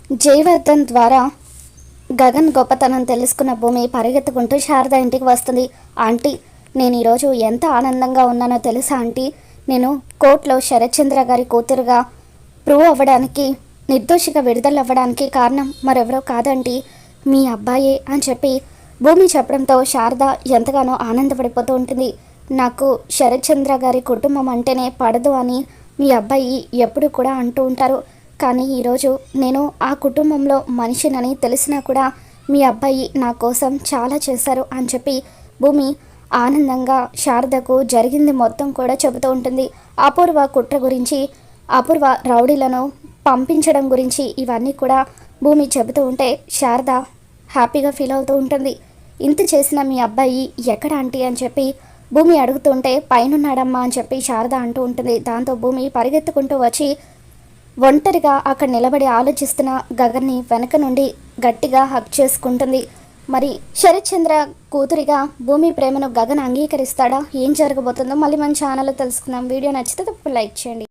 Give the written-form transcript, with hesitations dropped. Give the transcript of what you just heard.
జయవర్ధన్ ద్వారా గగన్ గొప్పతనం తెలుసుకున్న భూమి పరిగెత్తుకుంటూ శారద ఇంటికి వస్తుంది. ఆంటీ, నేను ఈరోజు ఎంత ఆనందంగా ఉన్నానో తెలుసా ఆంటీ? నేను కోర్టులో శరత్చంద్ర గారి కూతురుగా ప్రూవ్ అవ్వడానికి, నిర్దోషిగా విడుదల అవ్వడానికి కారణం మరెవరో కాదంటీ, మీ అబ్బాయే అని చెప్పి భూమి చెప్పడంతో శారద ఎంతగానో ఆనందపడిపోతూ ఉంటుంది. నాకు శరత్చంద్ర గారి కుటుంబం అంటేనే పడదు అని మీ అబ్బాయి ఎప్పుడు కూడా అంటూ ఉంటారు. కానీ ఈరోజు నేను ఆ కుటుంబంలో మనిషినని తెలిసినా కూడా మీ అబ్బాయి నా కోసం చాలా చేశారు అని చెప్పి భూమి ఆనందంగా శారదకు జరిగింది మొత్తం కూడా చెబుతూ ఉంటుంది. అపూర్వ కుట్ర గురించి, అపూర్వ రౌడీలను పంపించడం గురించి ఇవన్నీ కూడా భూమి చెబుతూ ఉంటే శారద హ్యాపీగా ఫీల్ అవుతూ ఉంటుంది. ఇంత చేసిన మీ అబ్బాయి ఎక్కడ ఆంటీ అని చెప్పి భూమి అడుగుతుంటే పైనున్నాడమ్మా అని చెప్పి శారద అంటూ ఉంటుంది. దాంతో భూమి పరిగెత్తుకుంటూ వచ్చి ఒంటరిగా అక్కడ నిలబడి ఆలోచిస్తున్న గగన్ని వెనక నుండి గట్టిగా హక్ చేసుకుంటుంది. మరి శరత్చంద్ర కూతురిగా భూమి ప్రేమను గగన్ అంగీకరిస్తాడా? ఏం జరగబోతుందో మళ్ళీ మన ఛానల్లో తెలుసుకుందాం. వీడియో నచ్చితే తప్పకుండా లైక్ చేయండి.